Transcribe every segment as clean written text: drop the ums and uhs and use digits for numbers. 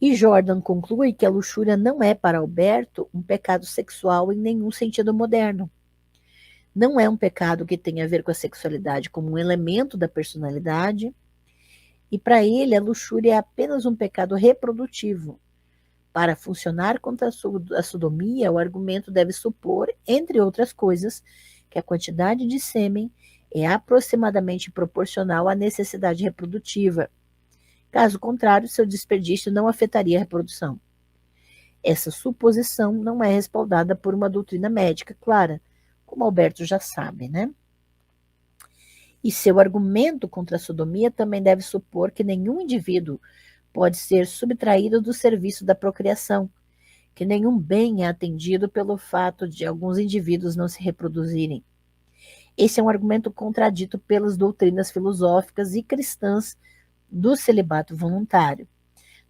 E Jordan conclui que a luxúria não é para Alberto um pecado sexual em nenhum sentido moderno. Não é um pecado que tenha a ver com a sexualidade como um elemento da personalidade, e para ele a luxúria é apenas um pecado reprodutivo. Para funcionar contra a sodomia, o argumento deve supor, entre outras coisas, que a quantidade de sêmen é aproximadamente proporcional à necessidade reprodutiva. Caso contrário, seu desperdício não afetaria a reprodução. Essa suposição não é respaldada por uma doutrina médica clara, como Alberto já sabe, né? E seu argumento contra a sodomia também deve supor que nenhum indivíduo pode ser subtraído do serviço da procriação, que nenhum bem é atendido pelo fato de alguns indivíduos não se reproduzirem. Esse é um argumento contradito pelas doutrinas filosóficas e cristãs do celibato voluntário,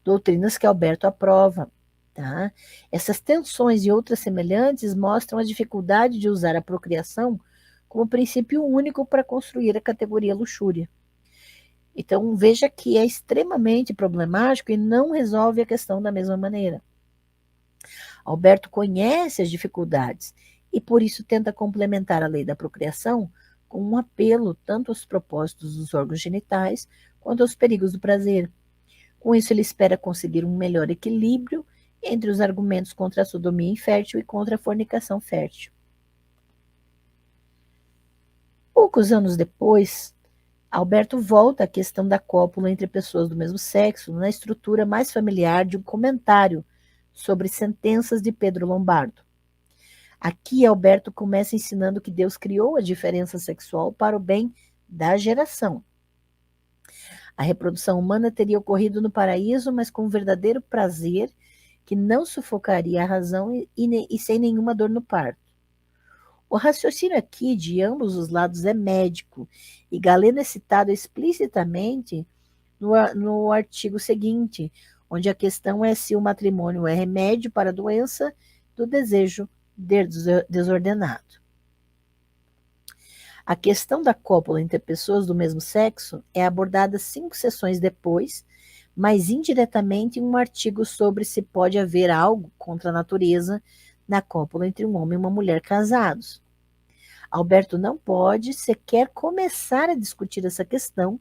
doutrinas que Alberto aprova. Tá? Essas tensões e outras semelhantes mostram a dificuldade de usar a procriação como princípio único para construir a categoria luxúria. Então, veja que é extremamente problemático e não resolve a questão da mesma maneira. Alberto conhece as dificuldades e, por isso, tenta complementar a lei da procriação com um apelo tanto aos propósitos dos órgãos genitais quanto aos perigos do prazer. Com isso, ele espera conseguir um melhor equilíbrio entre os argumentos contra a sodomia infértil e contra a fornicação fértil. Poucos anos depois, Alberto volta à questão da cópula entre pessoas do mesmo sexo na estrutura mais familiar de um comentário sobre Sentenças de Pedro Lombardo. Aqui, Alberto começa ensinando que Deus criou a diferença sexual para o bem da geração. A reprodução humana teria ocorrido no paraíso, mas com um verdadeiro prazer que não sufocaria a razão e sem nenhuma dor no parto. O raciocínio aqui de ambos os lados é médico, e Galeno é citado explicitamente no artigo seguinte, onde a questão é se o matrimônio é remédio para a doença do desejo desordenado. A questão da cópula entre pessoas do mesmo sexo é abordada 5 sessões depois, mas indiretamente em um artigo sobre se pode haver algo contra a natureza na cópula entre um homem e uma mulher casados. Alberto não pode sequer começar a discutir essa questão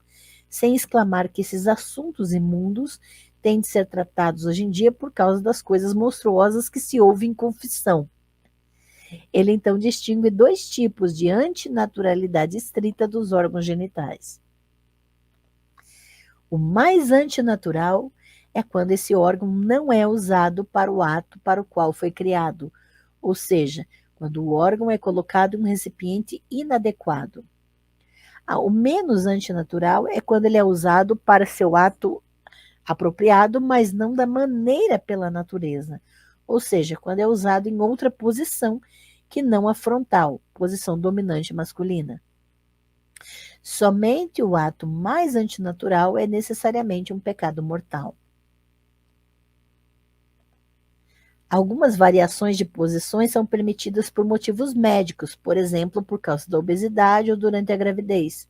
sem exclamar que esses assuntos imundos têm de ser tratados hoje em dia por causa das coisas monstruosas que se ouvem em confissão. Ele então distingue 2 tipos de antinaturalidade estrita dos órgãos genitais. O mais antinatural é quando esse órgão não é usado para o ato para o qual foi criado, ou seja, quando o órgão é colocado em um recipiente inadequado. O menos antinatural é quando ele é usado para seu ato apropriado, mas não da maneira pela natureza, ou seja, quando é usado em outra posição que não a frontal, posição dominante masculina. Somente o ato mais antinatural é necessariamente um pecado mortal. Algumas variações de posições são permitidas por motivos médicos, por exemplo, por causa da obesidade ou durante a gravidez.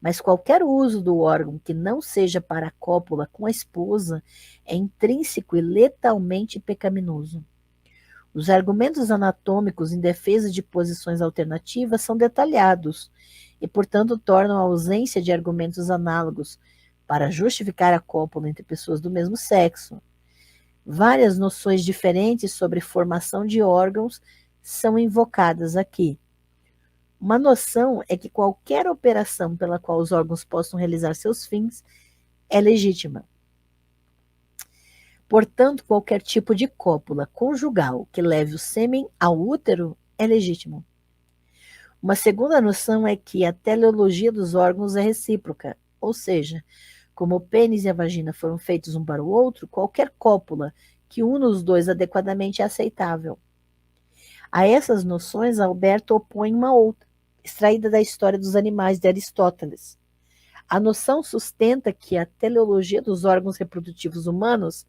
Mas qualquer uso do órgão que não seja para a cópula com a esposa é intrínseco e letalmente pecaminoso. Os argumentos anatômicos em defesa de posições alternativas são detalhados e, portanto, tornam a ausência de argumentos análogos para justificar a cópula entre pessoas do mesmo sexo. Várias noções diferentes sobre formação de órgãos são invocadas aqui. Uma noção é que qualquer operação pela qual os órgãos possam realizar seus fins é legítima. Portanto, qualquer tipo de cópula conjugal que leve o sêmen ao útero é legítimo. Uma segunda noção é que a teleologia dos órgãos é recíproca, ou seja, como o pênis e a vagina foram feitos um para o outro, qualquer cópula que una os dois adequadamente é aceitável. A essas noções, Alberto opõe uma outra, extraída da História dos Animais de Aristóteles. A noção sustenta que a teleologia dos órgãos reprodutivos humanos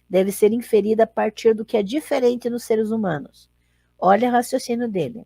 deve ser inferida a partir do que é diferente nos seres humanos. Olha o raciocínio dele.